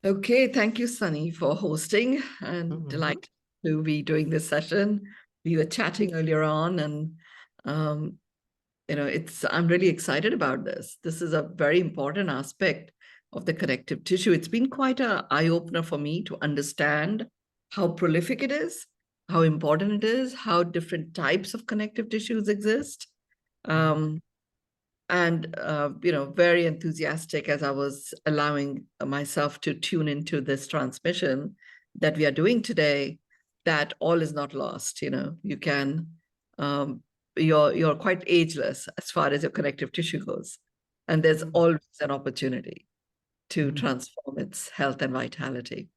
Okay, thank you, Sunny, for hosting, and delighted to be doing this session. We were chatting earlier on, and um, I'm really excited about this. This is a very important aspect of the connective tissue. It's been quite an eye-opener for me to understand how prolific it is, how important it is, how different types of connective tissues exist. And very enthusiastic as I was allowing myself to tune into this transmission that we are doing today, that all is not lost. You can um, you're quite ageless as far as your connective tissue goes, and there's always an opportunity to transform its health and vitality.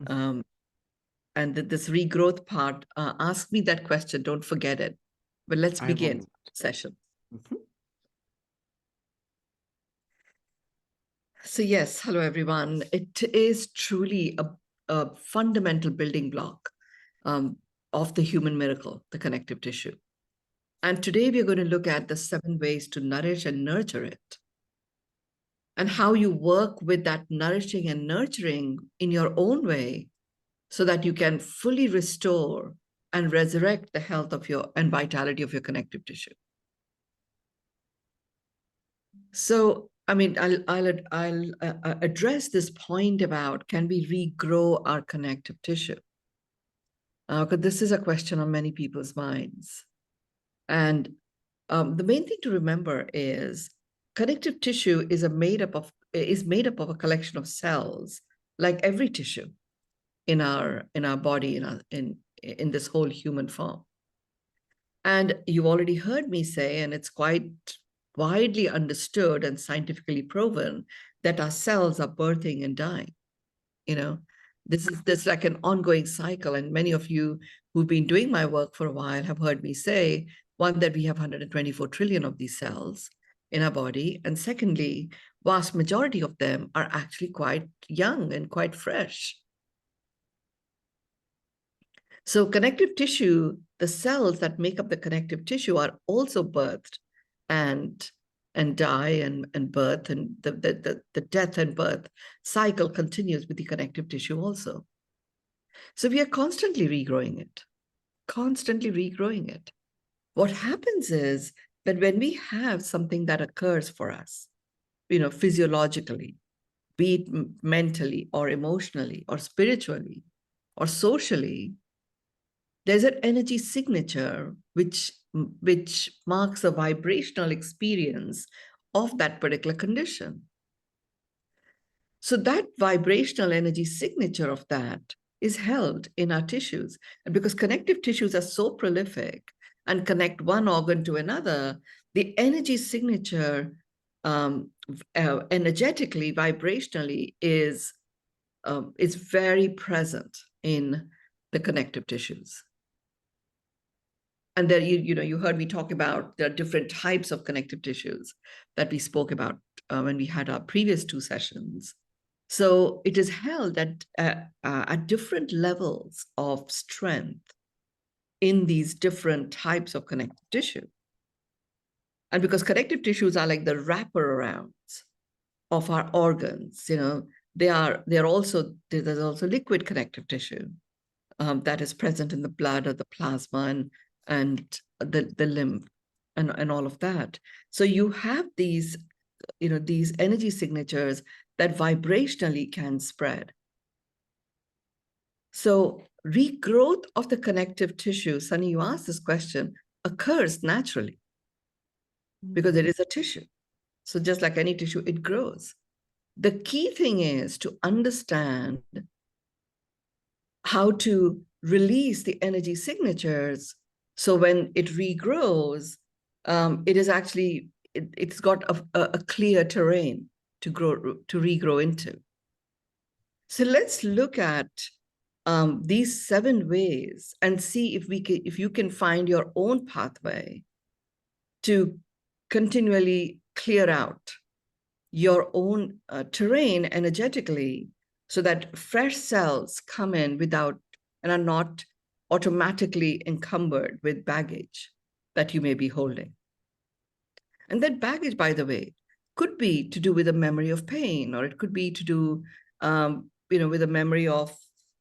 And this regrowth part, ask me that question, don't forget it. But let's begin session. So yes, hello everyone. It is truly a fundamental building block of the human miracle, the connective tissue. And today we're going to look at the 7 ways to nourish and nurture it, and how you work with that nourishing and nurturing in your own way so that you can fully restore and resurrect the health of your and vitality of your connective tissue. So, I mean, I'll address this point about, can we regrow our connective tissue? Because this is a question on many people's minds. And the main thing to remember is connective tissue is made up of a collection of cells, like every tissue in our body, in this whole human form. And you've already heard me say, and it's quite widely understood and scientifically proven, that our cells are birthing and dying. This is like an ongoing cycle. And many of you who've been doing my work for a while have heard me say, one, that we have 124 trillion of these cells in our body. And secondly, vast majority of them are actually quite young and quite fresh. So connective tissue, the cells that make up the connective tissue are also birthed and die and birth, and the death and birth cycle continues with the connective tissue also. So we are constantly regrowing it, constantly regrowing it. What happens is that when we have something that occurs for us, physiologically, be it mentally or emotionally or spiritually or socially, there's an energy signature which marks a vibrational experience of that particular condition. So that vibrational energy signature of that is held in our tissues. And because connective tissues are so prolific and connect one organ to another, the energy signature energetically, vibrationally is very present in the connective tissues. And there, you heard me talk about, there are different types of connective tissues that we spoke about when we had our previous 2 sessions. So it is held at different levels of strength in these different types of connective tissue. And because connective tissues are like the wraparounds of our organs, there's also liquid connective tissue that is present in the blood or the plasma and the lymph and all of that. So you have these energy signatures that vibrationally can spread. So regrowth of the connective tissue, Sunny, you asked this question, occurs naturally because it is a tissue. So just like any tissue, it grows. The key thing is to understand how to release the energy signatures. So when it regrows, it is actually, it's got a clear terrain to regrow into. So let's look at these 7 ways and see if you can find your own pathway to continually clear out your own terrain energetically, so that fresh cells come in without and are not automatically encumbered with baggage that you may be holding. And that baggage, by the way, could be to do with a memory of pain, or it could be to do with a memory of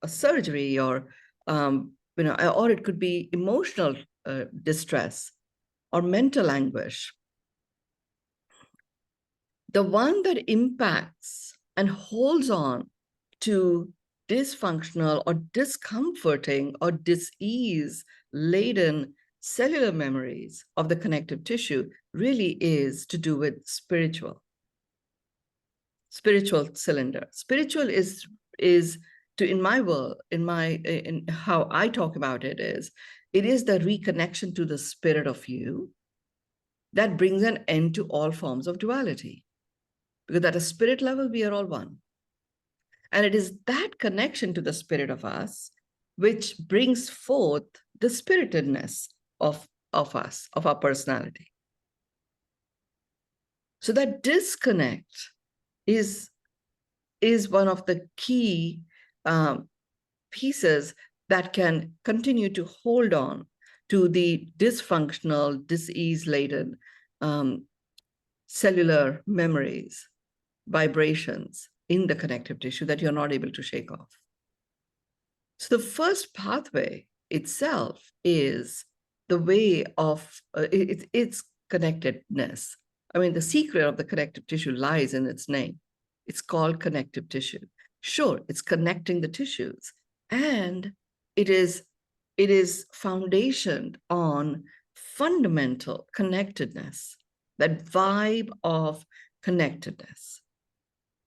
a surgery, or or it could be emotional distress or mental anguish. The one that impacts and holds on to dysfunctional or discomforting or disease-laden cellular memories of the connective tissue really is to do with spiritual cylinder. Spiritual is to, in my world, in how I talk about it is the reconnection to the spirit of you that brings an end to all forms of duality. Because at a spirit level, we are all one. And it is that connection to the spirit of us which brings forth the spiritedness of us, of our personality. So that disconnect is one of the key pieces that can continue to hold on to the dysfunctional, disease-laden cellular memories, vibrations in the connective tissue that you're not able to shake off. So the first pathway itself is the way of its connectedness. I mean, the secret of the connective tissue lies in its name. It's called connective tissue. Sure, it's connecting the tissues, and it is foundationed on fundamental connectedness, that vibe of connectedness.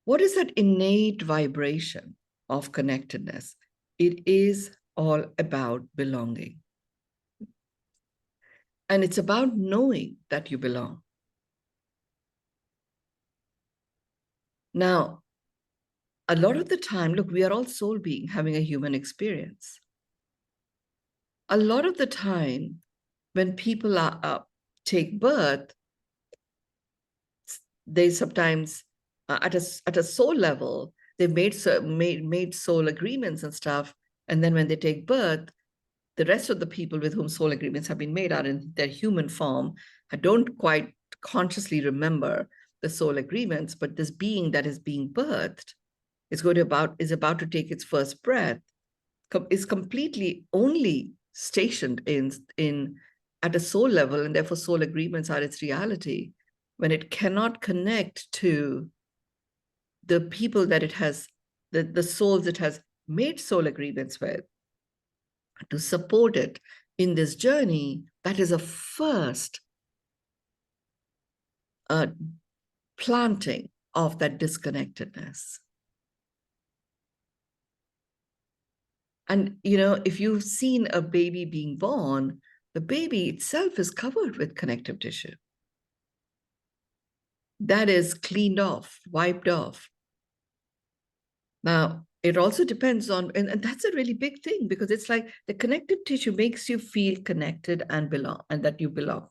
What is that innate vibration of connectedness? It is all about belonging. And it's about knowing that you belong. Now, a lot of the time, look, we are all soul beings having a human experience. A lot of the time, when people take birth, they sometimes, at a soul level, they've made soul agreements and stuff. And then when they take birth, the rest of the people with whom soul agreements have been made are in their human form. I don't quite consciously remember the soul agreements, but this being that is being birthed is about to take its first breath, is completely only stationed in at a soul level, and therefore soul agreements are its reality, when it cannot connect to the people that it has, the souls it has made soul agreements with, to support it in this journey. That is a first planting of that disconnectedness. And, if you've seen a baby being born, the baby itself is covered with connective tissue. That is cleaned off, wiped off. Now, it also depends on, and that's a really big thing, because it's like the connective tissue makes you feel connected and belong, and that you belong.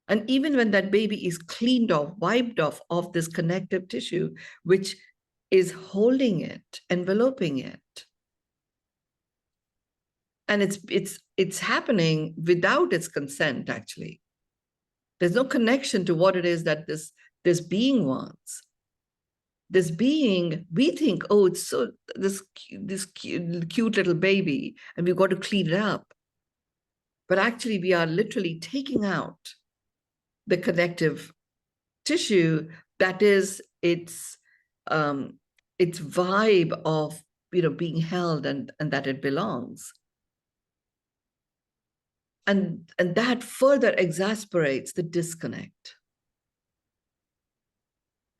And even when that baby is cleaned off, wiped off of this connective tissue, which is holding it, enveloping it, and it's happening without its consent, actually. There's no connection to what it is that this being wants. This being, we think, oh, it's so this cute little baby, and we've got to clean it up. But actually, we are literally taking out the connective tissue that is its vibe of being held and that it belongs. And that further exasperates the disconnect.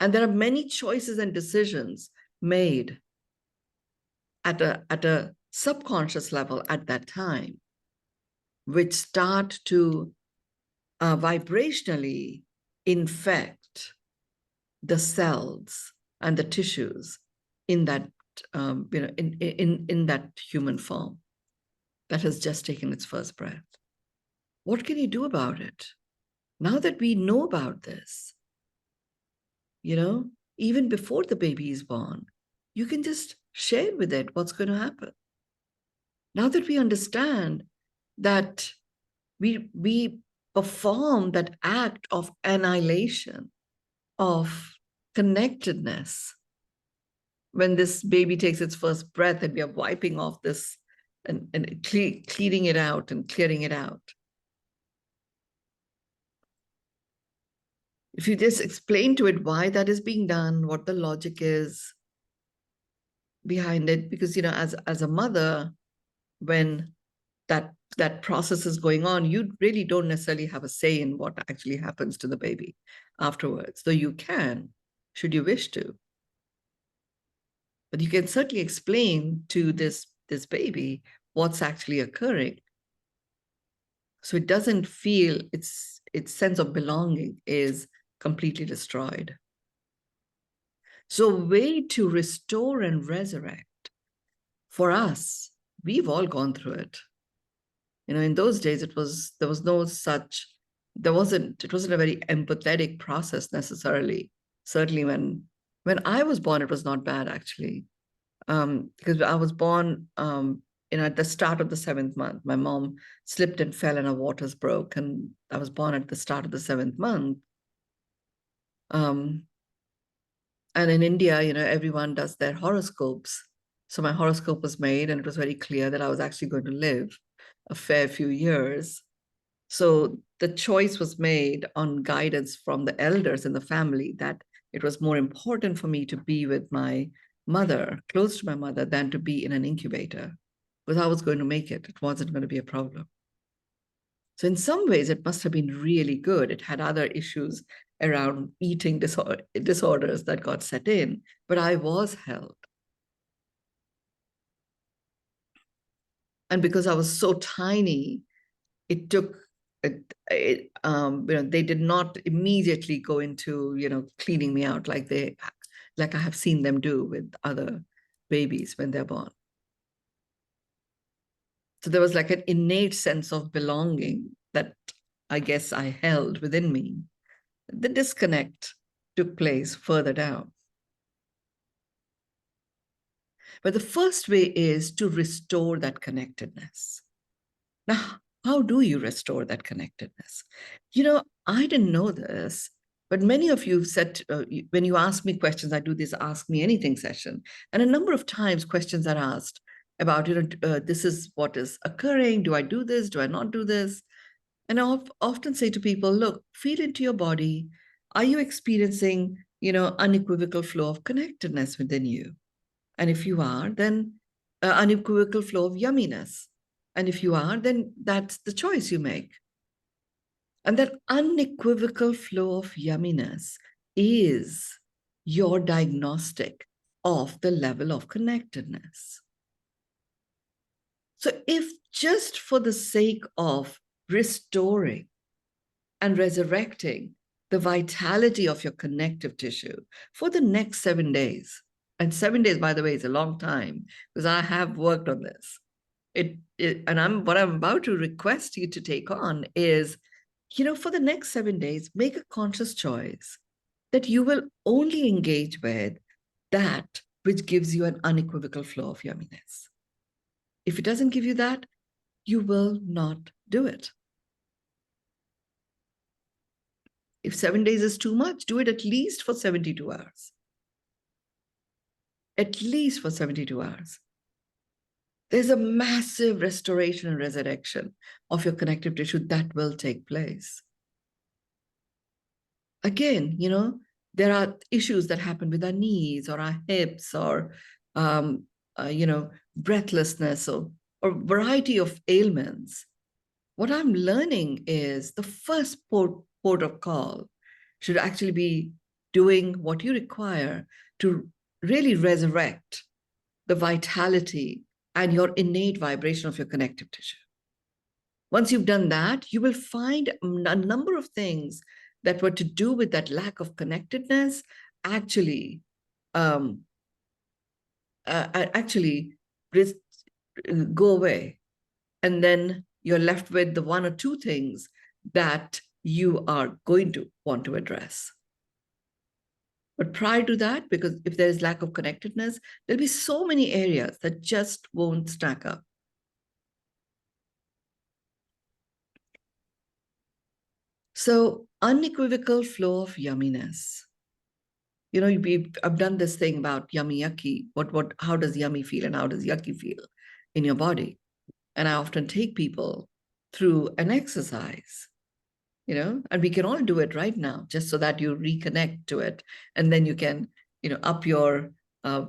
And there are many choices and decisions made at a subconscious level at that time, which start to vibrationally infect the cells and the tissues in that in that human form that has just taken its first breath. What can you do about it? Now that we know about this, even before the baby is born, you can just share with it what's going to happen. Now that we understand that we perform that act of annihilation, of connectedness, when this baby takes its first breath and we are wiping off this and cleaning it out and clearing it out. If you just explain to it why that is being done, what the logic is behind it, because, you know, as a mother, when that process is going on, you really don't necessarily have a say in what actually happens to the baby afterwards, though you can, should you wish to. But you can certainly explain to this baby what's actually occurring, so it doesn't feel its sense of belonging is completely destroyed. So a way to restore and resurrect, for us, we've all gone through it. You know, in those days, it wasn't a very empathetic process necessarily. Certainly when I was born, it was not bad, actually. Because I was born, at the start of the 7th month. My mom slipped and fell and her waters broke, and I was born at the start of the 7th month. And in India, you know, everyone does their horoscopes. So my horoscope was made, and it was very clear that I was actually going to live a fair few years. So the choice was made on guidance from the elders in the family that it was more important for me to be with my mother, close to my mother, than to be in an incubator, because I was going to make it. It wasn't going to be a problem. So in some ways, it must have been really good. It had other issues around eating disorders that got set in, but I was held. And because I was so tiny, it took, you know, they did not immediately go into, you know, cleaning me out like I have seen them do with other babies when they're born. So there was like an innate sense of belonging that I guess I held within me. The disconnect took place further down. But the first way is to restore that connectedness. Now, how do you restore that connectedness? You know, I didn't know this, but many of you said, when you ask me questions, I do this Ask Me Anything session. And a number of times questions are asked about, you know, this is what is occurring. Do I do this? Do I not do this? And I often say to people, look, feel into your body. Are you experiencing, you know, unequivocal flow of connectedness within you? And if you are, then unequivocal flow of yumminess. And if you are, then that's the choice you make. And that unequivocal flow of yumminess is your diagnostic of the level of connectedness. So if just for the sake of restoring and resurrecting the vitality of your connective tissue for the next 7 days, and 7 days, by the way, is a long time because I have worked on this. What I'm about to request you to take on is, you know, for the next 7 days, make a conscious choice that you will only engage with that which gives you an unequivocal flow of yumminess. If it doesn't give you that, you will not do it. If 7 days is too much, do it at least for 72 hours. At least for 72 hours. There's a massive restoration and resurrection of your connective tissue that will take place. Again, you know, there are issues that happen with our knees or our hips or, you know, breathlessness or variety of ailments. What I'm learning is the first port of call should actually be doing what you require to really resurrect the vitality and your innate vibration of your connective tissue. Once you've done that, you will find a number of things that were to do with that lack of connectedness actually go away. And then you're left with the one or two things that you are going to want to address. But prior to that, because if there's lack of connectedness, there'll be so many areas that just won't stack up. So unequivocal flow of yumminess. You know, I've done this thing about yummy, yucky. How does yummy feel and how does yucky feel in your body? And I often take people through an exercise, you know, and we can all do it right now, just so that you reconnect to it. And then you can, you know, uh,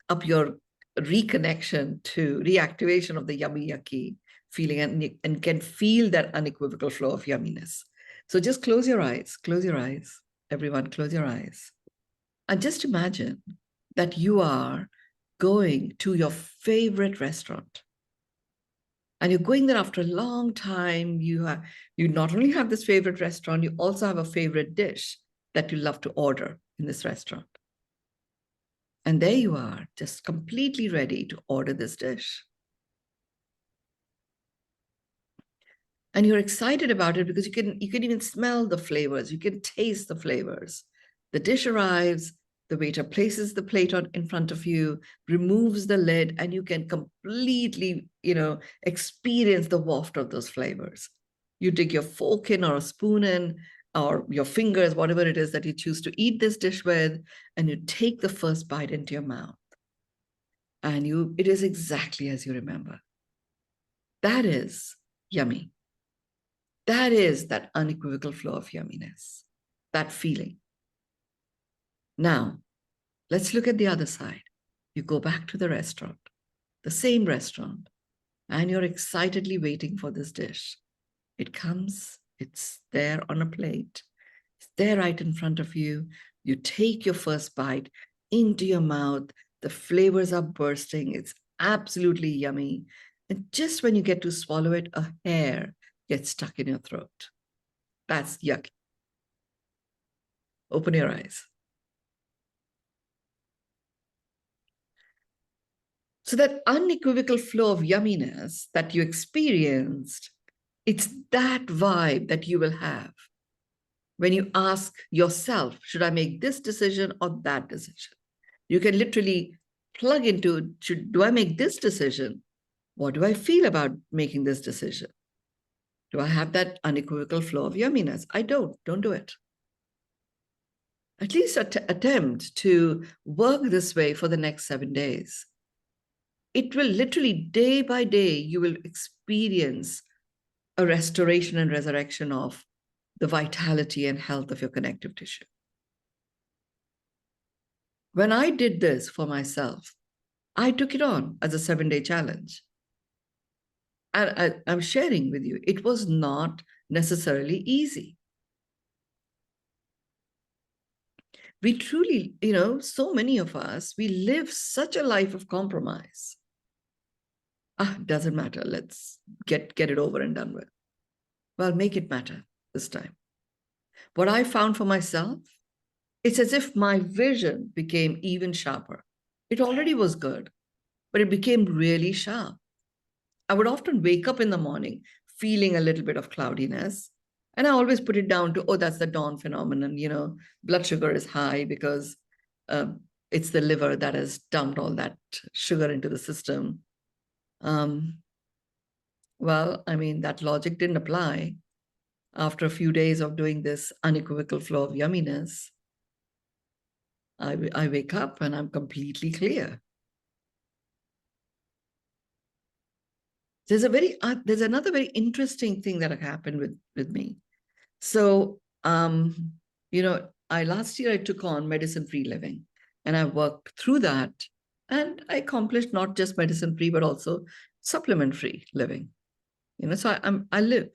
up your reconnection to reactivation of the yummy, yucky feeling, and can feel that unequivocal flow of yumminess. So just close your eyes, everyone, close your eyes. And just imagine that you are going to your favorite restaurant. And you're going there after a long time. You not only have this favorite restaurant, you also have a favorite dish that you love to order in this restaurant. And there you are, just completely ready to order this dish. And you're excited about it because you can even smell the flavors, you can taste the flavors. The dish arrives, the waiter places the plate in front of you, removes the lid, and you can completely, you know, experience the waft of those flavors. You dig your fork in or a spoon in, or your fingers, whatever it is that you choose to eat this dish with, and you take the first bite into your mouth. And it is exactly as you remember. That is yummy. That is that unequivocal flow of yumminess, that feeling. Now, let's look at the other side. You go back to the restaurant, the same restaurant, and you're excitedly waiting for this dish. It comes, it's there on a plate, it's there right in front of you. You take your first bite into your mouth, the flavors are bursting, it's absolutely yummy. And just when you get to swallow it, a hair gets stuck in your throat. That's yucky. Open your eyes. So that unequivocal flow of yumminess that you experienced, it's that vibe that you will have when you ask yourself, should I make this decision or that decision? You can literally plug into, do I make this decision? What do I feel about making this decision? Do I have that unequivocal flow of yumminess? I don't do it. At least attempt to work this way for the next 7 days. It will literally, day by day, you will experience a restoration and resurrection of the vitality and health of your connective tissue. When I did this for myself, I took it on as a 7-day challenge. And I'm sharing with you, it was not necessarily easy. We truly, you know, so many of us, we live such a life of compromise. Doesn't matter. Let's get it over and done with. Well, make it matter this time. What I found for myself, it's as if my vision became even sharper. It already was good, but it became really sharp. I would often wake up in the morning feeling a little bit of cloudiness. And I always put it down to, oh, that's the dawn phenomenon. You know, blood sugar is high because it's the liver that has dumped all that sugar into the system. Well, I mean, that logic didn't apply. After a few days of doing this unequivocal flow of yumminess, I wake up and I'm completely clear. There's another very interesting thing that happened with me. So, you know, last year I took on medicine-free living, and I worked through that, and I accomplished not just medicine-free, but also supplement-free living. You know, so I live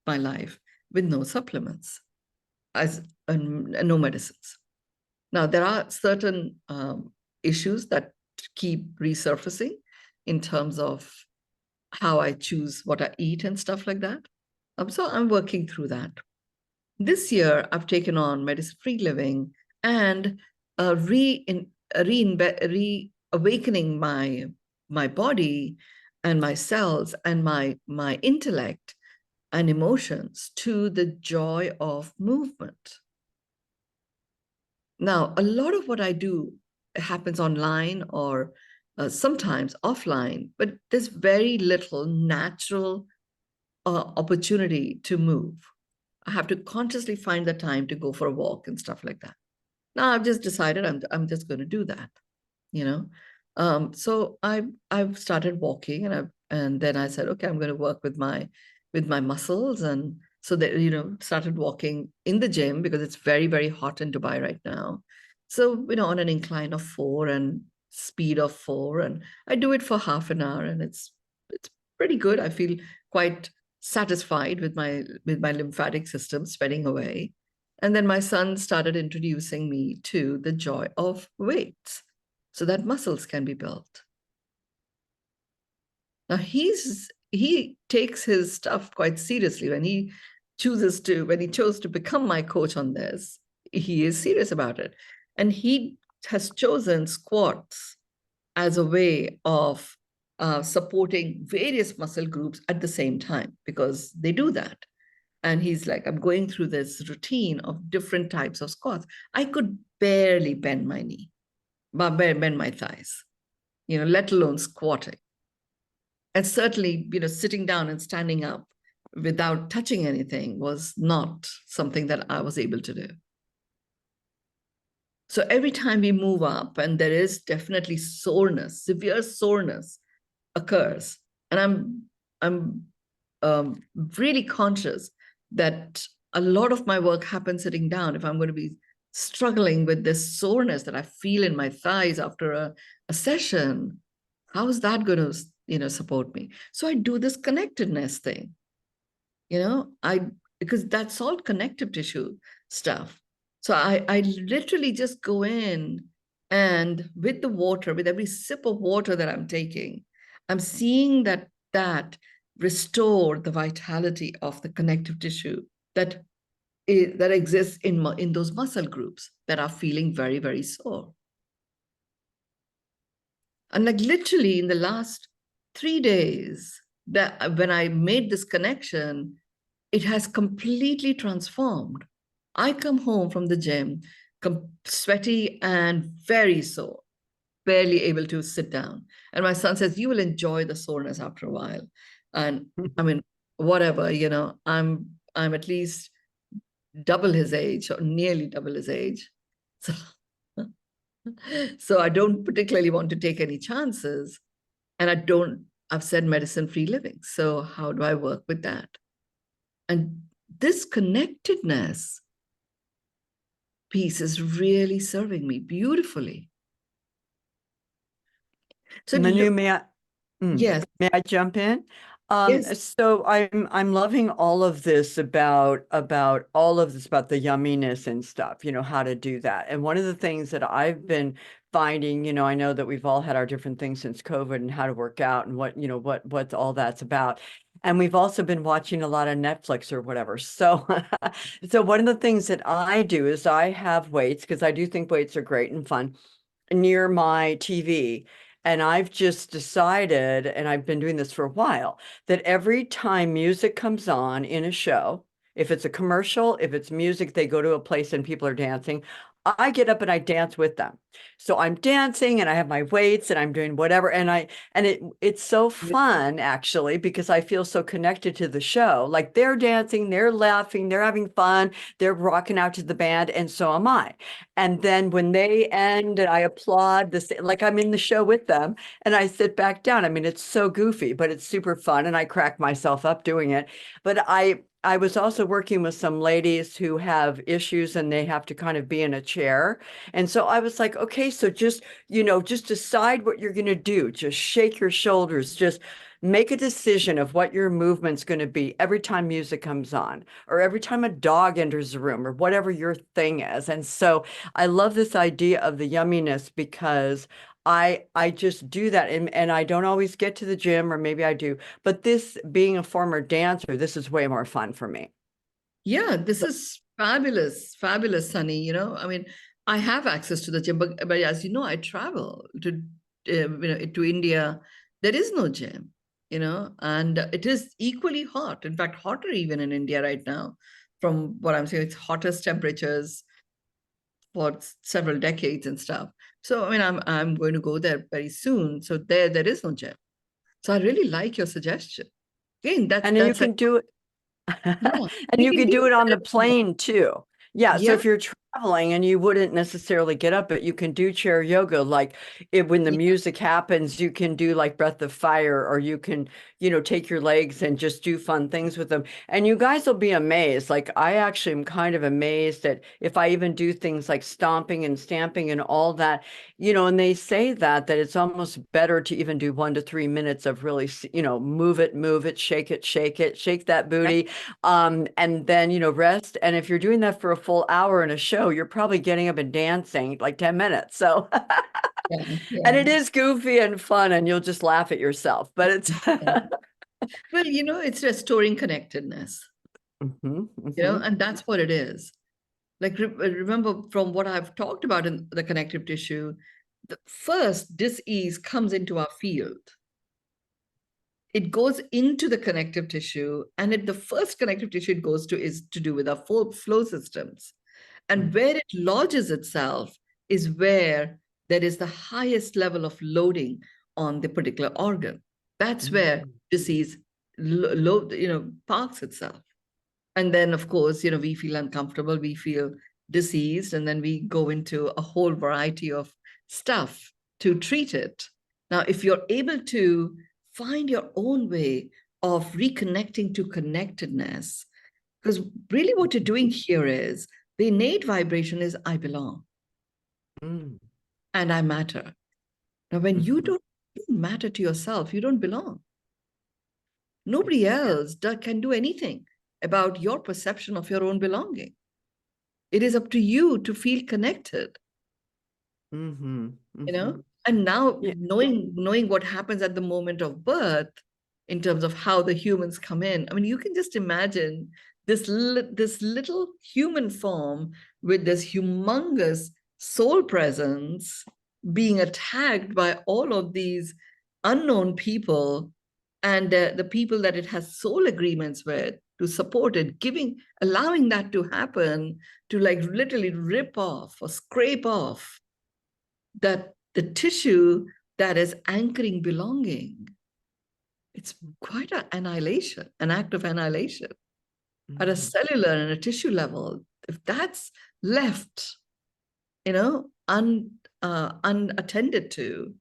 my life with no supplements, no medicines. Now, there are certain issues that keep resurfacing in terms of how I choose what I eat and stuff like that. So I'm working through that. This year, I've taken on medicine-free living and reawakening my body and my cells and my intellect and emotions to the joy of movement. Now, a lot of what I do happens online or sometimes offline, but there's very little natural opportunity to move. I have to consciously find the time to go for a walk and stuff like that. Now I've just decided I'm just going to do that, you know. So I've started walking, and then I said, okay, I'm going to work with my muscles, and so that, started walking in the gym because it's very, very hot in Dubai right now. So, on an incline of 4 and speed of 4, and I do it for half an hour, and it's pretty good. I feel quite satisfied with my lymphatic system spreading away. And then my son started introducing me to the joy of weights so that muscles can be built. Now he takes his stuff quite seriously. When he chose to become my coach on this, he is serious about it. And he has chosen squats as a way of supporting various muscle groups at the same time, because they do that. And he's like, I'm going through this routine of different types of squats. I could barely bend my knee, but bend my thighs, let alone squatting. And certainly, sitting down and standing up without touching anything was not something that I was able to do. So every time we move up, and there is definitely soreness, severe soreness occurs. And I'm really conscious that a lot of my work happens sitting down. If I'm going to be struggling with this soreness that I feel in my thighs after a session, how is that going to, support me? So I do this connectedness thing, because that's all connective tissue stuff. So I literally just go in, and with the water, with every sip of water that I'm taking, I'm seeing that restore the vitality of the connective tissue that exists in those muscle groups that are feeling very, very sore. And like literally in the last 3 days, that when I made this connection, it has completely transformed. I come home from the gym, sweaty and very sore, barely able to sit down. And my son says, you will enjoy the soreness after a while. And I mean, whatever, I'm at least double his age, or nearly double his age. So, so I don't particularly want to take any chances. And I've said medicine-free living. So how do I work with that? And this connectedness piece is really serving me beautifully. So Mynoo, yes, may I jump in? yes. So I'm loving all of this about the yumminess and stuff, how to do that. And one of the things that I've been finding, I know that we've all had our different things since COVID and how to work out and what all that's about. And we've also been watching a lot of Netflix or whatever. So so one of the things that I do is I have weights, because I do think weights are great and fun, near my TV. And I've just decided, and I've been doing this for a while, that every time music comes on in a show, if it's a commercial, if it's music, they go to a place and people are dancing, I get up and I dance with them. So I'm dancing and I have my weights and I'm doing whatever. It's so fun actually, because I feel so connected to the show. Like they're dancing, they're laughing, they're having fun, they're rocking out to the band, and so am I. And then when they end and I applaud this, like I'm in the show with them, and I sit back down. I mean, it's so goofy, but it's super fun. And I crack myself up doing it. But I was also working with some ladies who have issues and they have to kind of be in a chair. And so I was like, okay, so just decide what you're going to do. Just shake your shoulders. Just make a decision of what your movement's going to be every time music comes on, or every time a dog enters the room, or whatever your thing is. And so I love this idea of the yumminess, because I just do that, and I don't always get to the gym, or maybe I do, but this, being a former dancer, this is way more fun for me. Yeah, this is fabulous, fabulous, Sunny. I mean, I have access to the gym, but as you know, I travel to India. There is no gym, and it is equally hot. In fact, hotter even in India right now. From what I'm saying, it's hottest temperatures for several decades and stuff. So I mean, I'm going to go there very soon. So there is no gym. So I really like your suggestion. Again, And you that's like, can do it yeah, and we you can can do do it on the whatever we want. plane too. Yeah, so Yeah, if you're traveling and you wouldn't necessarily get up, but you can do chair yoga. Like when the Yeah. music happens, you can do like breath of fire, or you can, take your legs and just do fun things with them. And you guys will be amazed. Like I actually am kind of amazed that if I even do things like stomping and stamping and all that, and they say that it's almost better to even do 1 to 3 minutes of really, move it, shake it, shake that booty, and then, rest. And if you're doing that for a full hour in a show, you're probably getting up and dancing like 10 minutes. So, Yeah. and Yeah. it is goofy and fun, and you'll just laugh at yourself, but it's, Yeah. Well, it's restoring connectedness, Mhm, mhm, and that's what it is. Like, remember from what I've talked about in the connective tissue, the first dis-ease comes into our field. It goes into the connective tissue, and the first connective tissue it goes to is to do with our flow systems. And where it lodges itself is where there is the highest level of loading on the particular organ. That's where mhm, disease parks itself. And then, of course, we feel uncomfortable, we feel diseased, and then we go into a whole variety of stuff to treat it. Now, if you're able to find your own way of reconnecting to connectedness, because really what you're doing here is the innate vibration is I belong mm, and I matter. Now, when you mhm, don't matter to yourself, you don't belong. Nobody else can do anything about your perception of your own belonging. It is up to you to feel connected, mhm, you know? mhm. And now Yeah. knowing what happens at the moment of birth in terms of how the humans come in. I mean, you can just imagine this little human form with this humongous soul presence being attacked by all of these unknown people, and the people that it has soul agreements with to support it, allowing that to happen, to like literally rip off or scrape off that the tissue that is anchoring belonging. It's quite an annihilation, an act of annihilation at a Mhm, cellular and a tissue level. If that's left, unattended to,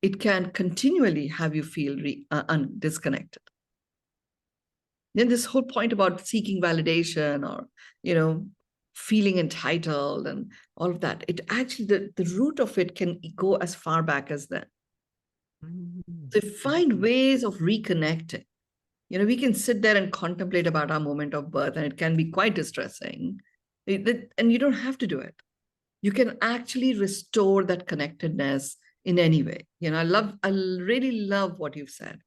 it can continually have you feel disconnected. Then this whole point about seeking validation or, feeling entitled and all of that, it actually, the root of it can go as far back as that. mhm, So find mhm, ways of reconnecting. We can sit there and contemplate about our moment of birth, and it can be quite distressing. And you don't have to do it. You can actually restore that connectedness in any way. I really love what you've said.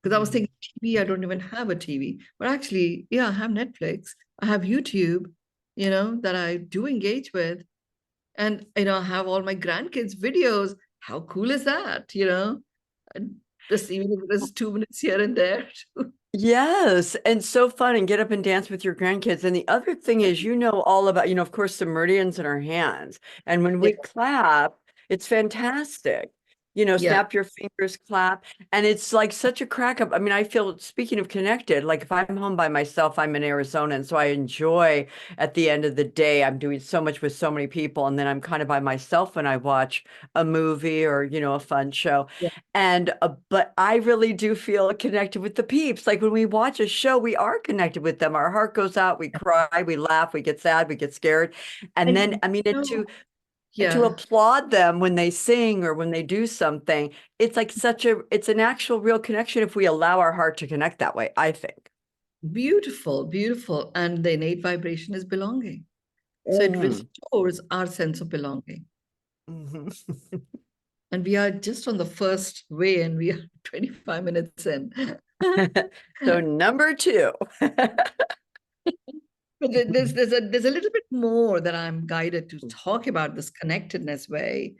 Because I was mhm. thinking TV, I don't even have a TV. But actually, yeah, I have Netflix, I have YouTube, that I do engage with. And, I have all my grandkids' videos. How cool is that? And just even if there's 2 minutes here and there. Yes, and so fun, and get up and dance with your grandkids. And the other thing is, all about, of course, the meridians in our hands. And when Yeah. we clap, it's fantastic. Yeah. Snap your fingers, clap. And it's like such a crack up. I mean, I feel, speaking of connected, like if I'm home by myself, I'm in Arizona. And so I enjoy at the end of the day, I'm doing so much with so many people. And then I'm kind of by myself when I watch a movie or, a fun show. Yeah. And but I really do feel connected with the peeps. Like when we watch a show, we are connected with them. Our heart goes out, we cry, we laugh, we get sad, we get scared. And then, And I mean, to yeah, applaud them when they sing or when they do something, it's like it's an actual real connection if we allow our heart to connect that way, I think. beautiful, beautiful. And the innate vibration is belonging. So it Mm. restores our sense of belonging. Mhm. And we are just on the first way, and we are 25 minutes in. So number two. But there's a little bit more that I'm guided to talk about this connectedness way.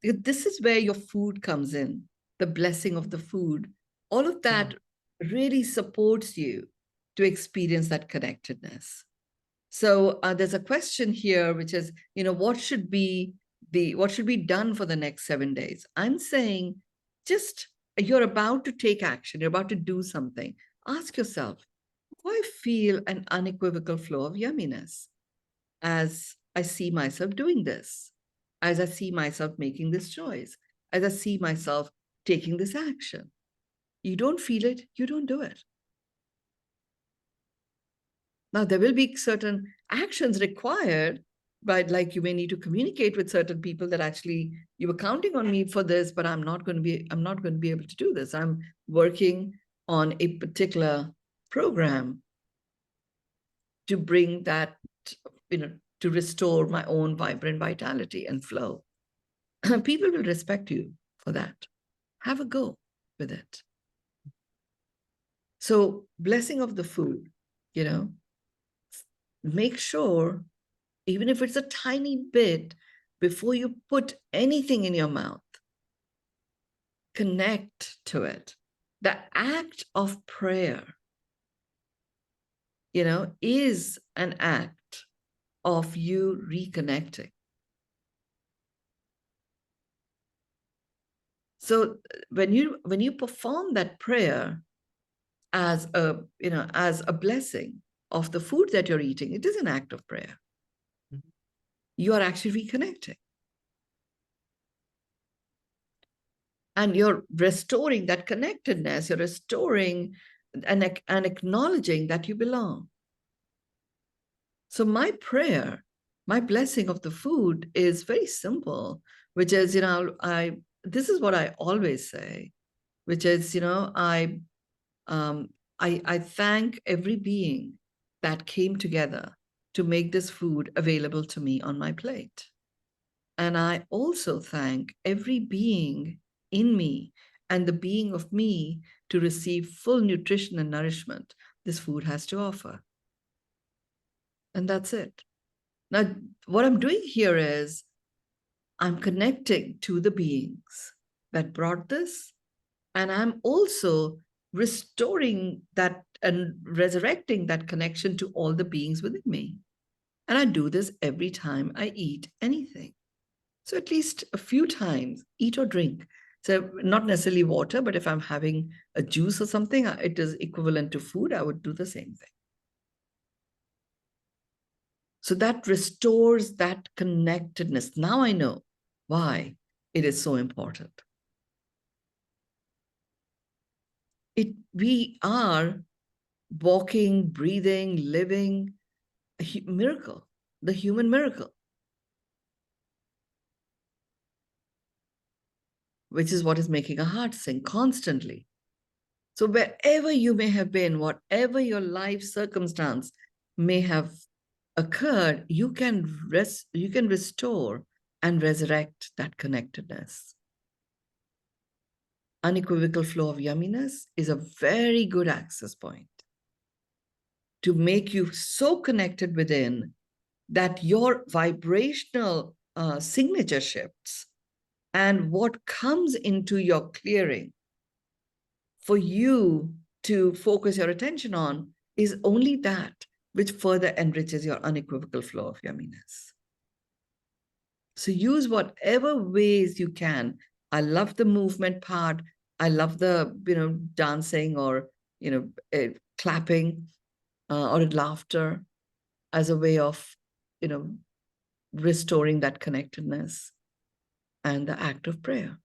This is where your food comes in, the blessing of the food. All of Mm. that really supports you to experience that connectedness. So there's a question here, which is, what should be done for the next 7 days? I'm saying, just you're about to take action, you're about to do something. Ask yourself, do I feel an unequivocal flow of yumminess I see myself doing this, as I see myself making this choice, as I see myself taking this action. You don't feel it, you don't do it. Now, there will be certain actions required, but like you may need to communicate with certain people that actually you were counting on me for this, but I'm not going to be able to do this. I'm working on a particular program to bring that, to restore my own vibrant vitality and flow. People will respect you for that. Have a go with it. So, blessing of the food, make sure, even if it's a tiny bit, before you put anything in your mouth, connect to it. The act of prayer, is an act of you reconnecting. So when you perform that prayer as a blessing of the food that you're eating, it is an act of prayer. Mm-hmm. You are actually reconnecting. And you're restoring that connectedness, you're restoring and acknowledging that you belong. So my prayer, my blessing of the food is very simple, which is, this is what I always say, which is, I thank every being that came together to make this food available to me on my plate. And I also thank every being in me and the being of me to receive full nutrition and nourishment this food has to offer. And that's it. Now, what I'm doing here is I'm connecting to the beings that brought this, and I'm also restoring that and resurrecting that connection to all the beings within me. And I do this every time I eat anything. So at least a few times, eat or drink. So not necessarily water, but if I'm having a juice or something, it is equivalent to food, I would do the same thing. So that restores that connectedness. Now I know why it is so important. We are walking, breathing, living a miracle, the human miracle, which is what is making our heart sing constantly. So wherever you may have been, whatever your life circumstance may have occurred, you can restore and resurrect that connectedness. Unequivocal flow of yumminess is a very good access point to make you so connected within that your vibrational signature shifts, and what comes into your clearing for you to focus your attention on is only that which further enriches your unequivocal flow of yumminess. So use whatever ways you can. I love the movement part. I love the, dancing or, clapping or laughter as a way of, restoring that connectedness. And the act of prayer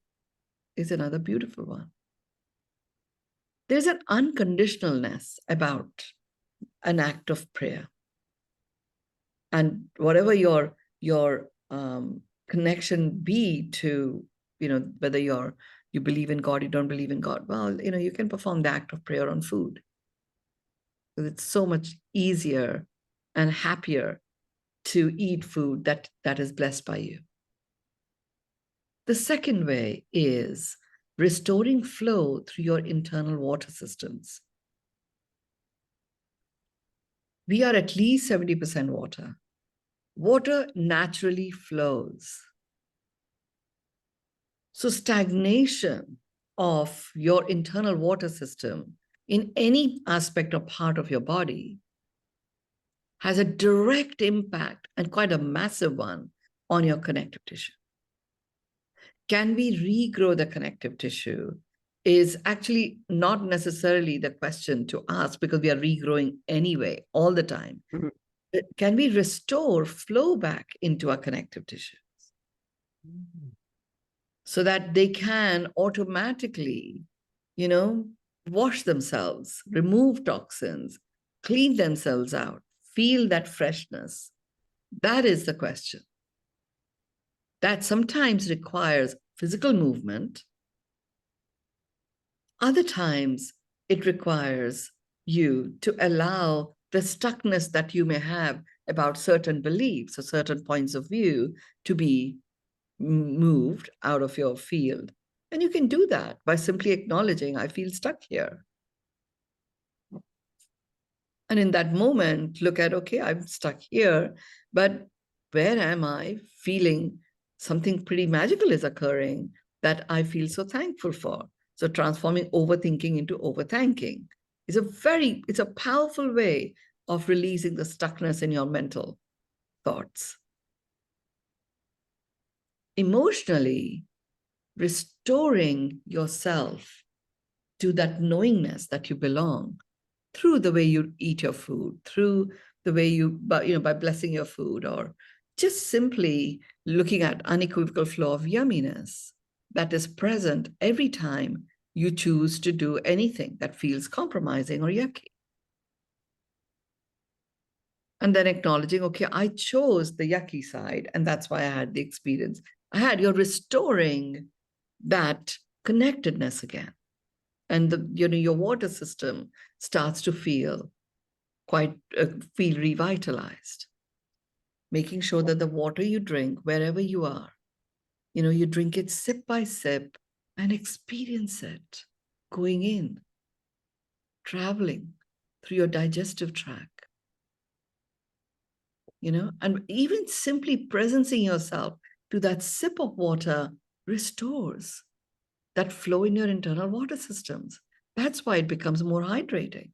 is another beautiful one. There's an unconditionalness about an act of prayer. And whatever your connection be to, whether you believe in God, you don't believe in God, well, you can perform the act of prayer on food. It's so much easier and happier to eat food that is blessed by you. The second way is restoring flow through your internal water systems. We are at least 70% water. Water naturally flows. So stagnation of your internal water system in any aspect or part of your body has a direct impact, and quite a massive one, on your connective tissue. Can we regrow the connective tissue is actually not necessarily the question to ask, because we are regrowing anyway, all the time. Mm-hmm. Can we restore flow back into our connective tissue so that they can automatically, wash themselves, remove toxins, clean themselves out, feel that freshness? That is the question. That sometimes requires physical movement. Other times, it requires you to allow the stuckness that you may have about certain beliefs or certain points of view to be moved out of your field. And you can do that by simply acknowledging, I feel stuck here. And in that moment, look at, okay, I'm stuck here, but where am I feeling something pretty magical is occurring that I feel so thankful for? So transforming overthinking into overthanking is it's a powerful way of releasing the stuckness in your mental thoughts. Emotionally, restoring yourself to that knowingness that you belong through the way you eat your food, through the way by blessing your food, or just simply looking at unequivocal flow of yumminess that is present every time you choose to do anything that feels compromising or yucky. And then acknowledging, okay, I chose the yucky side, and that's why I had the experience. You're restoring that connectedness again. And your water system starts to feel revitalized. Making sure that the water you drink, wherever you are, you drink it sip by sip and experience it going in, traveling through your digestive tract. And even simply presencing yourself to that sip of water restores that flow in your internal water systems. That's why it becomes more hydrating.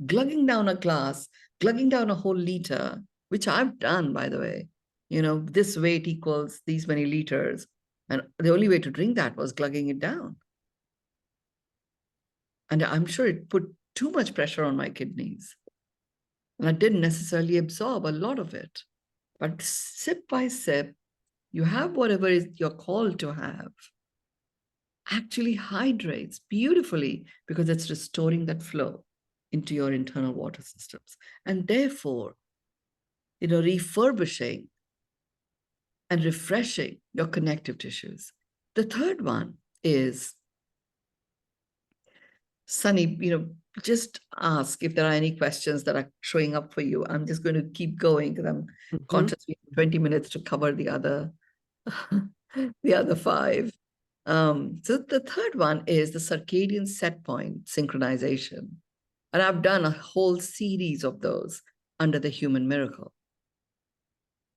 Glugging down a glass, glugging down a whole liter, which I've done, by the way, this weight equals these many liters. And the only way to drink that was glugging it down. And I'm sure it put too much pressure on my kidneys. And I didn't necessarily absorb a lot of it. But sip by sip, you have whatever is you're called to have. Actually hydrates beautifully because it's restoring that flow into your internal water systems. And therefore, refurbishing and refreshing your connective tissues. The third one is, Sunny, just ask if there are any questions that are showing up for you. I'm just going to keep going because I'm conscious we have 20 minutes to cover the other five. So the third one is the circadian set point synchronization. And I've done a whole series of those under the Human Miracle.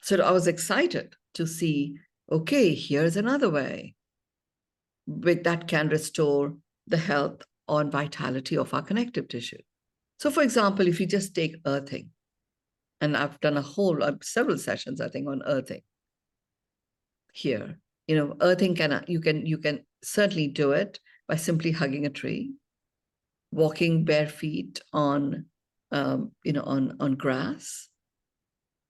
So I was excited to see, okay, here's another way that can restore the health or vitality of our connective tissue. So for example, if you just take earthing, and I've done several sessions, I think, on earthing here. Earthing you can certainly do it by simply hugging a tree, walking bare feet on grass.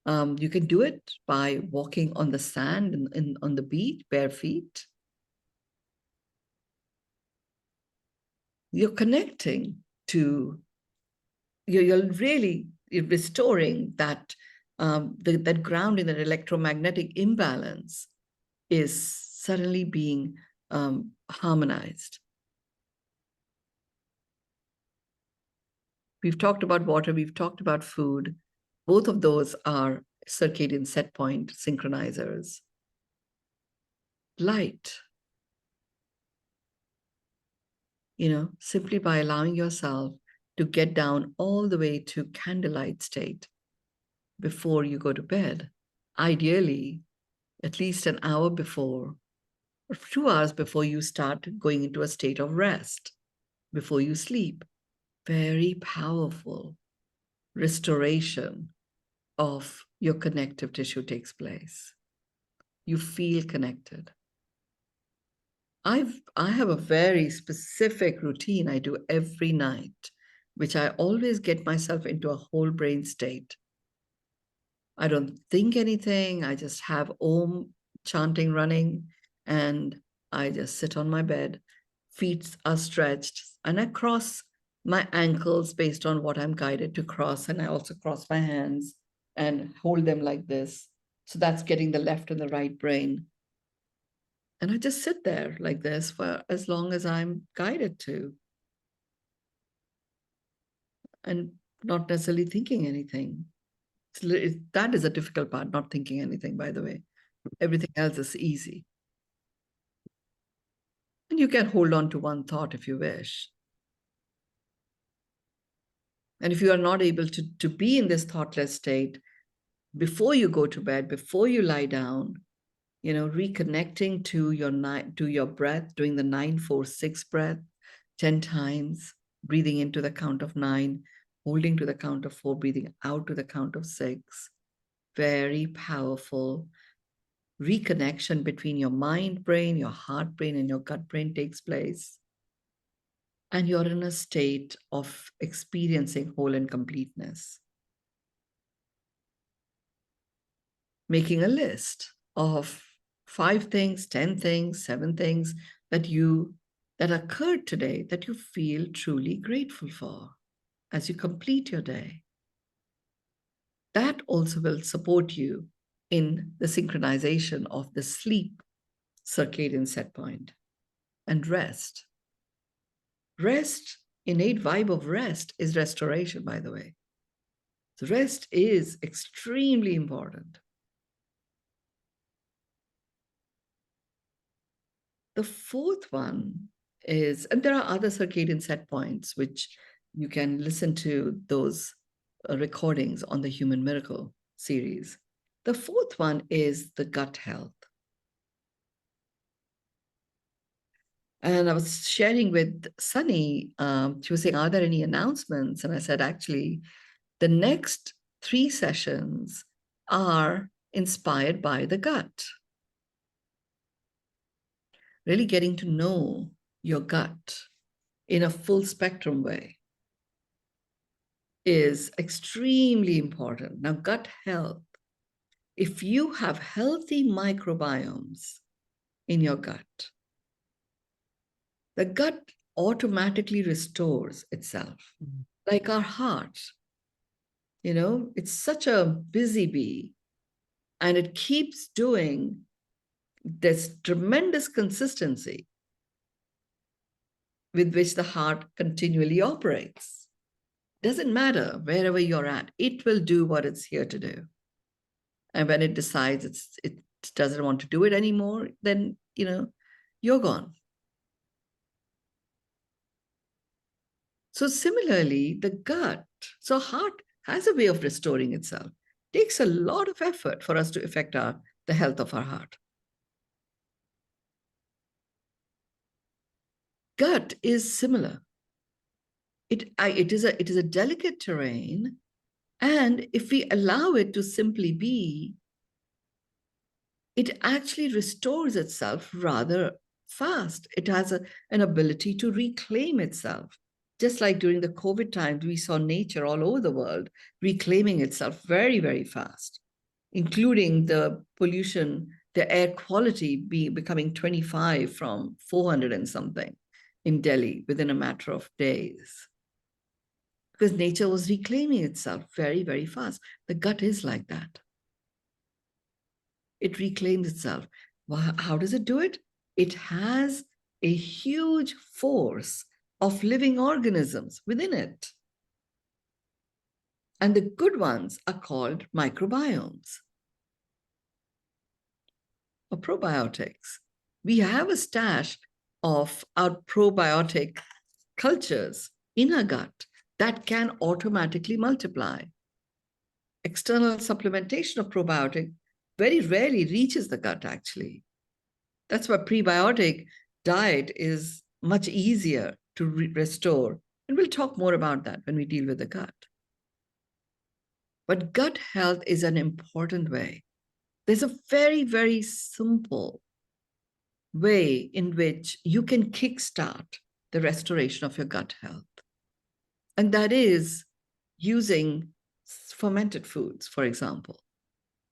You can do it by walking on the sand and on the beach, bare feet. You're connecting to, you're really restoring that, that grounding, that electromagnetic imbalance is suddenly being harmonized. We've talked about water, we've talked about food. Both of those are circadian set point synchronizers. Light, simply by allowing yourself to get down all the way to candlelight state before you go to bed. Ideally, at least an hour before or 2 hours before you start going into a state of rest, before you sleep. Very powerful restoration of your connective tissue takes place. You feel connected. I have a very specific routine I do every night, which I always get myself into a whole brain state I don't think anything. I just have Om chanting running, and I just sit on my bed. Feet are stretched, and I cross my ankles based on what I'm guided to cross. And I also cross my hands and hold them like this. So that's getting the left and the right brain. And I just sit there like this for as long as I'm guided to, and not necessarily thinking anything. That is a difficult part, not thinking anything, by the way. Everything else is easy. And you can hold on to one thought if you wish. And if you are not able to be in this thoughtless state before you go to bed, before you lie down, reconnecting to your breath, doing the 9-4-6 breath 10 times, breathing into the count of 9, holding to the count of 4, breathing out to the count of 6. Very powerful reconnection between your mind brain, your heart brain, and your gut brain takes place. And you're in a state of experiencing whole and completeness. Making a list of 5 things, 10 things, 7 things that occurred today that you feel truly grateful for as you complete your day. That also will support you in the synchronization of the sleep circadian set point and rest. Rest, innate vibe of rest is restoration, by the way. So rest is extremely important. The fourth one is, and there are other circadian set points, which you can listen to those recordings on the Human Miracle series. The fourth one is the gut health. And I was sharing with Sunny, she was saying, are there any announcements? And I said, actually, the next 3 sessions are inspired by the gut. Really getting to know your gut in a full spectrum way is extremely important. Now, gut health, if you have healthy microbiomes in your gut, the gut automatically restores itself, like our heart. It's such a busy bee, and it keeps doing this tremendous consistency with which the heart continually operates. Doesn't matter wherever you're at, it will do what it's here to do. And when it decides it doesn't want to do it anymore, then, you're gone. So similarly, the gut, so heart has a way of restoring itself. It takes a lot of effort for us to affect the health of our heart. Gut is similar. It is a delicate terrain, and if we allow it to simply be, it actually restores itself rather fast. It has an ability to reclaim itself. Just like during the COVID times, we saw nature all over the world reclaiming itself very, very fast, including the pollution, the air quality becoming 25 from 400 and something in Delhi within a matter of days. Because nature was reclaiming itself very, very fast. The gut is like that. It reclaims itself. Well, how does it do it? It has a huge force of living organisms within it. And the good ones are called microbiomes or probiotics. We have a stash of our probiotic cultures in our gut that can automatically multiply. External supplementation of probiotic very rarely reaches the gut, actually. That's why prebiotic diet is much easier to restore. And we'll talk more about that when we deal with the gut. But gut health is an important way. There's a very, very simple way in which you can kickstart the restoration of your gut health. And that is using fermented foods, for example.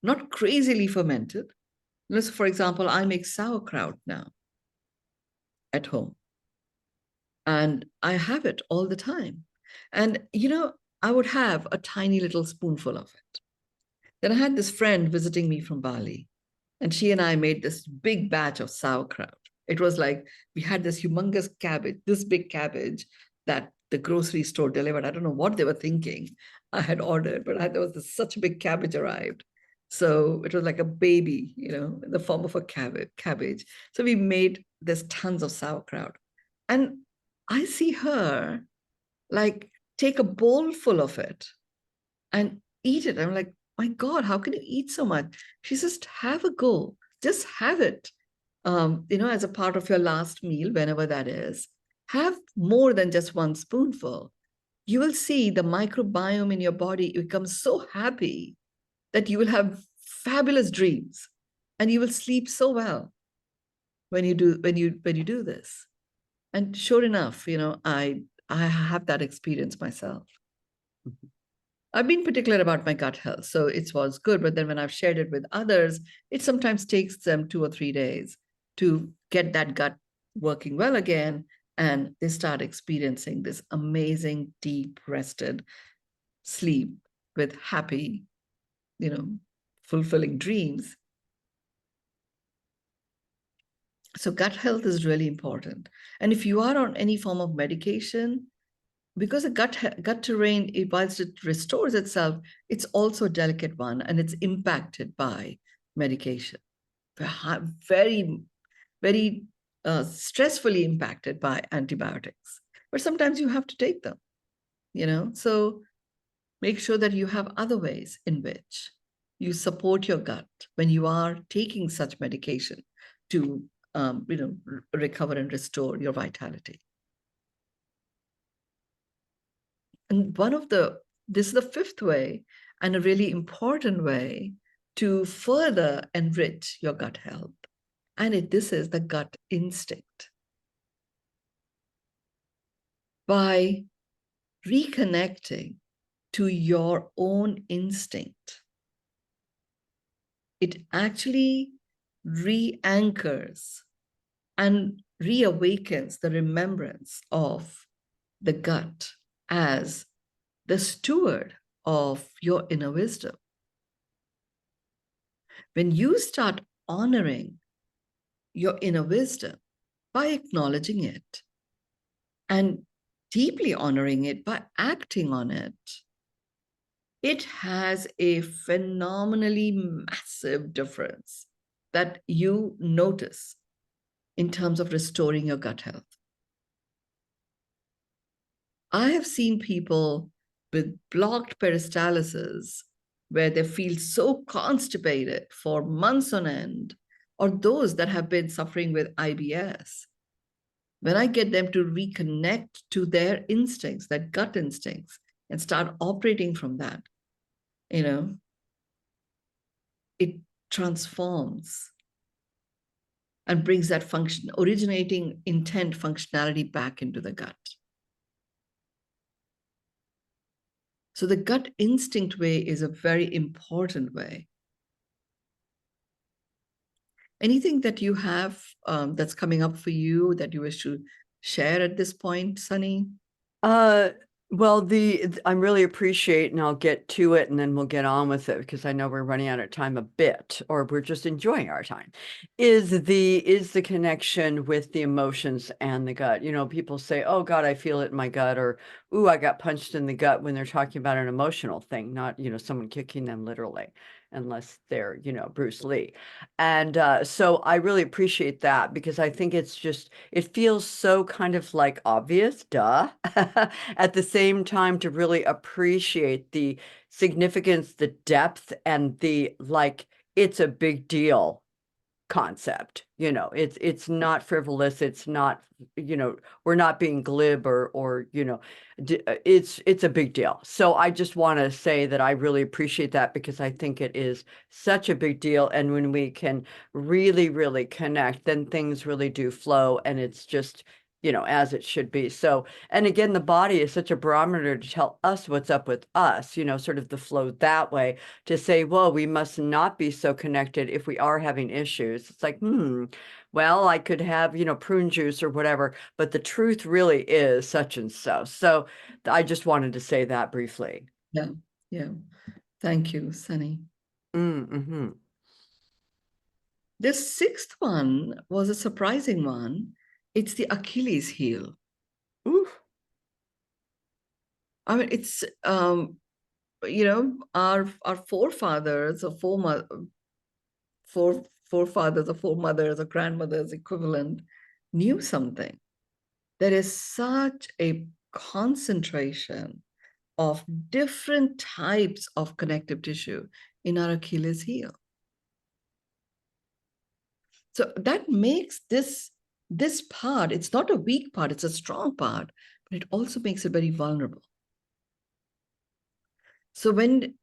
not crazily fermented. So for example, I make sauerkraut now at home, and I have it all the time. And, I would have a tiny little spoonful of it. Then I had this friend visiting me from Bali, and she and I made this big batch of sauerkraut. It was like we had this humongous cabbage, this big cabbage that the grocery store delivered. I don't know what they were thinking. I had ordered, but there was such a big cabbage arrived. So it was like a baby, in the form of a cabbage. So we made this tons of sauerkraut. And I see her like take a bowl full of it and eat it. I'm like, my God, how can you eat so much? She says, have a go. Just have it, as a part of your last meal, whenever that is. Have more than just one spoonful. You will see the microbiome in your body become so happy that you will have fabulous dreams and you will sleep so well when you do this. And sure enough, I have that experience myself. I've been particular about my gut health, so it was good. But then when I've shared it with others, it sometimes takes them 2 or 3 days to get that gut working well again. And they start experiencing this amazing, deep, rested sleep with happy, fulfilling dreams. So gut health is really important. And if you are on any form of medication, because the gut terrain, whilst it restores itself, it's also a delicate one, and it's impacted by medication. Very, very stressfully impacted by antibiotics. But sometimes you have to take them, So make sure that you have other ways in which you support your gut when you are taking such medication to, recover and restore your vitality. And this is the fifth way, and a really important way to further enrich your gut health. And this is the gut instinct. By reconnecting to your own instinct, it actually re-anchors and reawakens the remembrance of the gut as the steward of your inner wisdom. When you start honoring your inner wisdom by acknowledging it and deeply honoring it by acting on it, it has a phenomenally massive difference that you notice in terms of restoring your gut health. I have seen people with blocked peristaltises where they feel so constipated for months on end, or those that have been suffering with IBS. When I get them to reconnect to their instincts, their gut instincts, and start operating from that, it transforms and brings that originating intent functionality back into the gut. So the gut instinct way is a very important way. Anything that you have that's coming up for you that you wish to share at this point, Sunny? Well, I really appreciate, and I'll get to it and then we'll get on with it because I know we're running out of time a bit, or we're just enjoying our time, is the connection with the emotions and the gut. People say, oh God, I feel it in my gut, or, ooh, I got punched in the gut, when they're talking about an emotional thing, not, someone kicking them literally, unless they're, Bruce Lee. And so I really appreciate that, because I think it feels so kind of like obvious, duh, at the same time, to really appreciate the significance, the depth, and it's a big deal concept. It's not frivolous. It's not, we're not being glib or it's a big deal. So I just want to say that I really appreciate that, because I think it is such a big deal. And when we can really, really connect, then things really do flow. And it's just, as it should be. So, and again, the body is such a barometer to tell us what's up with us, sort of the flow that way to say, well, we must not be so connected if we are having issues. It's like, well, I could have, prune juice or whatever, but the truth really is such and so. So I just wanted to say that briefly. Yeah. Yeah. Thank you, Sunny. Mm-hmm. The sixth one was a surprising one. It's the Achilles heel. Ooh. I mean, it's our forefathers or forefathers or foremothers or grandmothers equivalent knew something. There is such a concentration of different types of connective tissue in our Achilles heel. So that makes this part, it's not a weak part, it's a strong part, but it also makes it very vulnerable. So when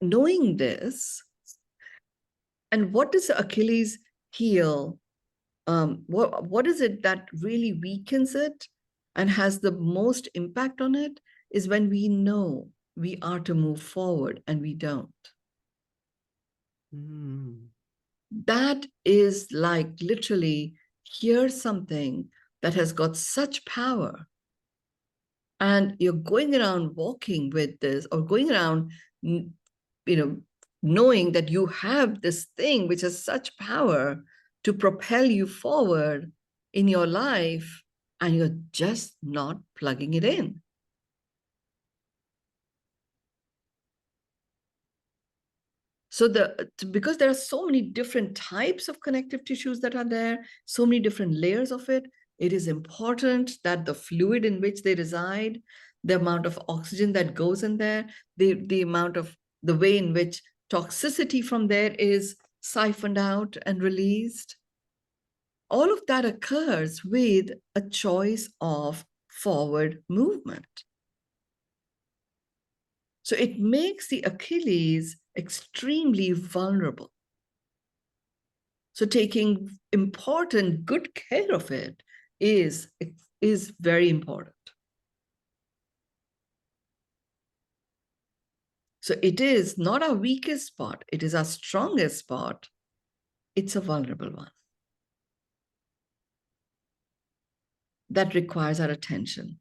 knowing this, and what does the Achilles heel, what is it that really weakens it and has the most impact on it, is when we know we are to move forward and we don't. That is like literally, here's something that has got such power, and you're going around walking with this, or going around, knowing that you have this thing which has such power to propel you forward in your life, and you're just not plugging it in. So because there are so many different types of connective tissues that are there, so many different layers of it, it is important that the fluid in which they reside, the amount of oxygen that goes in there, the amount of the way in which toxicity from there is siphoned out and released, all of that occurs with a choice of forward movement. So it makes the Achilles extremely vulnerable. So taking important, good care of it is very important. So it is not our weakest spot. It is our strongest spot. It's a vulnerable one that requires our attention.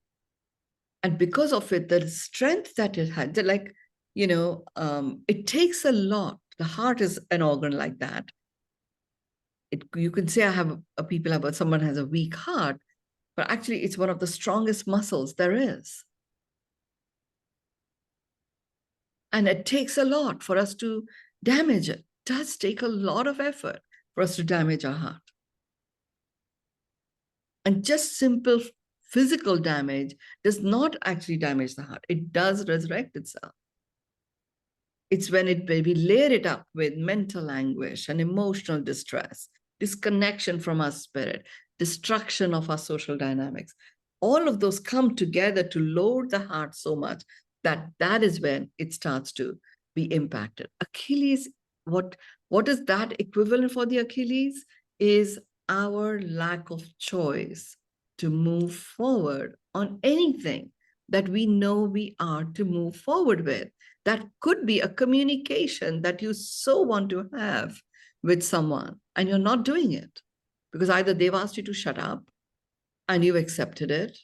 And because of it, the strength that it had, like, it takes a lot. The heart is an organ like that. You can say someone has a weak heart, but actually it's one of the strongest muscles there is. And it takes a lot for us to damage it. It does take a lot of effort for us to damage our heart. And just simple physical damage does not actually damage the heart. It does resurrect itself. It's when we layer it up with mental anguish and emotional distress, disconnection from our spirit, destruction of our social dynamics. All of those come together to load the heart so much that is when it starts to be impacted. Achilles, what is that equivalent for the Achilles? Is our lack of choice to move forward on anything that we know we are to move forward with. That could be a communication that you so want to have with someone, and you're not doing it because either they've asked you to shut up and you've accepted it,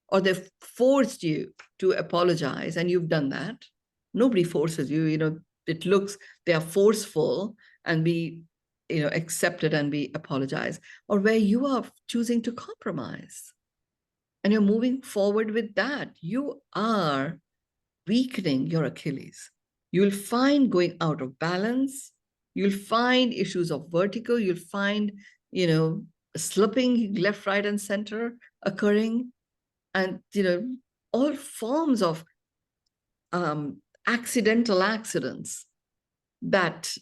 or they've forced you to apologize and you've done that. Nobody forces you, it looks, they are forceful and be, accepted and be apologized, or where you are choosing to compromise and you're moving forward with that. You are weakening your Achilles. You'll find going out of balance. You'll find issues of vertigo. You'll find, slipping left, right, and center occurring. And, all forms of accidental accidents that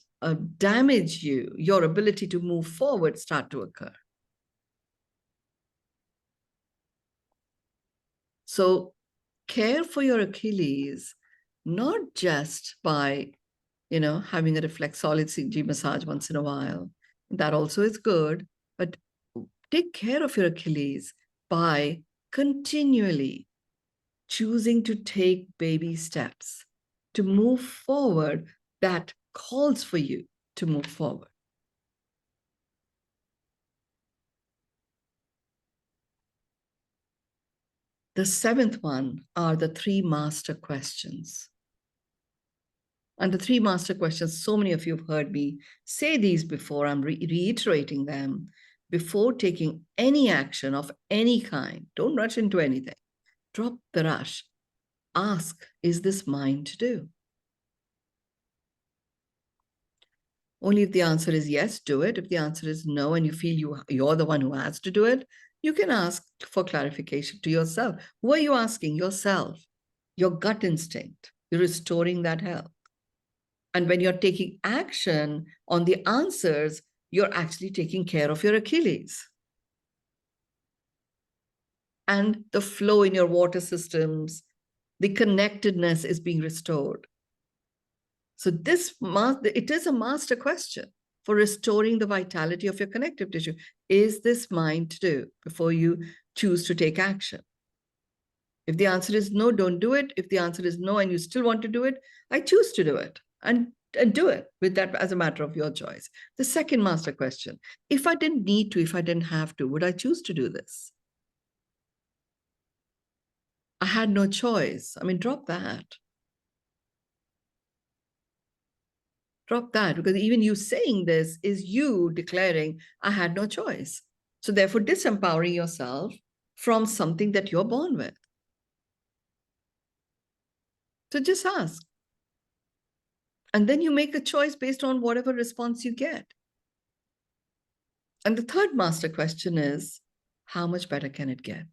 damage your ability to move forward start to occur. So care for your Achilles, not just by, having a reflexology massage once in a while. That also is good, but take care of your Achilles by continually choosing to take baby steps to move forward that calls for you to move forward. The seventh one are the three master questions. And the three master questions, so many of you have heard me say these before. I'm reiterating them. Before taking any action of any kind, don't rush into anything. Drop the rush. Ask, is this mine to do? Only if the answer is yes, do it. If the answer is no, and you feel you're the one who has to do it, you can ask for clarification to yourself. Who are you asking? Yourself, your gut instinct. You're restoring that health. And when you're taking action on the answers, you're actually taking care of your Achilles. And the flow in your water systems, the connectedness is being restored. So it is a master question for restoring the vitality of your connective tissue. Is this mine to do before you choose to take action? If the answer is no, don't do it. If the answer is no and you still want to do it, I choose to do it and do it with that as a matter of your choice. The second master question, if I didn't need to, if I didn't have to, would I choose to do this? I had no choice. I mean, drop that. Drop that, because even you saying this is you declaring, I had no choice. So therefore, disempowering yourself from something that you're born with. So just ask. And then you make a choice based on whatever response you get. And the third master question is, how much better can it get?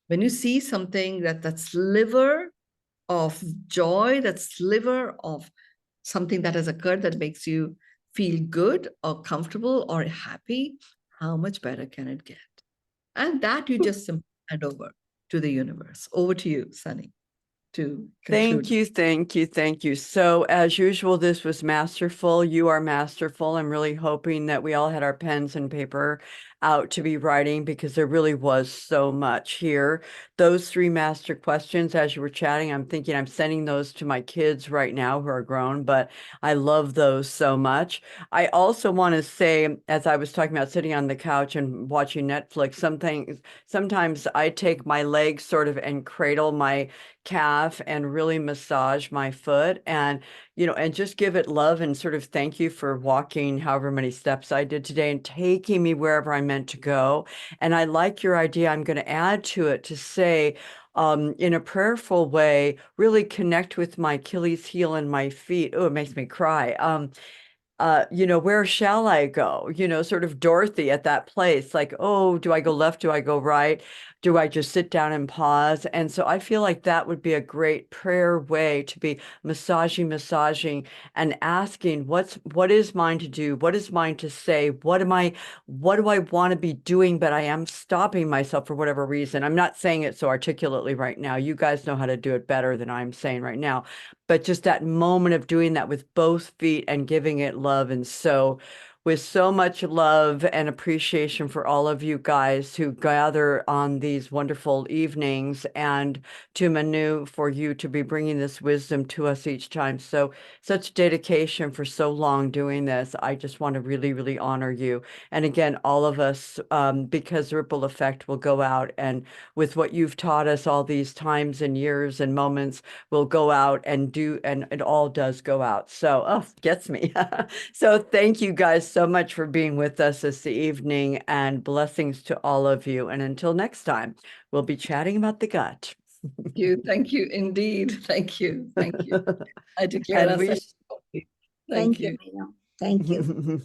When you see something that sliver of joy, that sliver of something that has occurred that makes you feel good or comfortable or happy, how much better can it get? And that you just simply hand over to the universe. Over to you, Sunny, to conclude. Thank you, thank you, thank you. So as usual, this was masterful. You are masterful. I'm really hoping that we all had our pens and paper out to be writing, because there really was so much here. Those three master questions, as you were chatting, I'm thinking I'm sending those to my kids right now who are grown, but I love those so much. I also want to say, as I was talking about sitting on the couch and watching Netflix, sometimes I take my legs sort of and cradle my calf and really massage my foot, and and just give it love and sort of thank you for walking however many steps I did today and taking me wherever I meant to go. And I like your idea. I'm going to add to it to say, in a prayerful way, really connect with my Achilles heel and my feet. Oh, it makes me cry. Where shall I go? Sort of Dorothy at that place, like, oh, do I go left? Do I go right? Do I just sit down and pause? And so I feel like that would be a great prayer way to be massaging, and asking what is mine to do? What is mine to say? What do I want to be doing? But I am stopping myself for whatever reason. I'm not saying it so articulately right now. You guys know how to do it better than I'm saying right now. But just that moment of doing that with both feet and giving it love. And so with so much love and appreciation for all of you guys who gather on these wonderful evenings, and to Mynoo for you to be bringing this wisdom to us each time. So such dedication for so long doing this. I just want to really, really honor you. And again, all of us, because the ripple effect will go out, and with what you've taught us all these times and years and moments, will go out and do, and it all does go out. So, gets me. So thank you guys so much for being with us this evening, and blessings to all of you. And until next time, we'll be chatting about the gut. Thank you indeed. Thank you. Thank you. I declare And us. we Thank you. Mynoo. Thank you.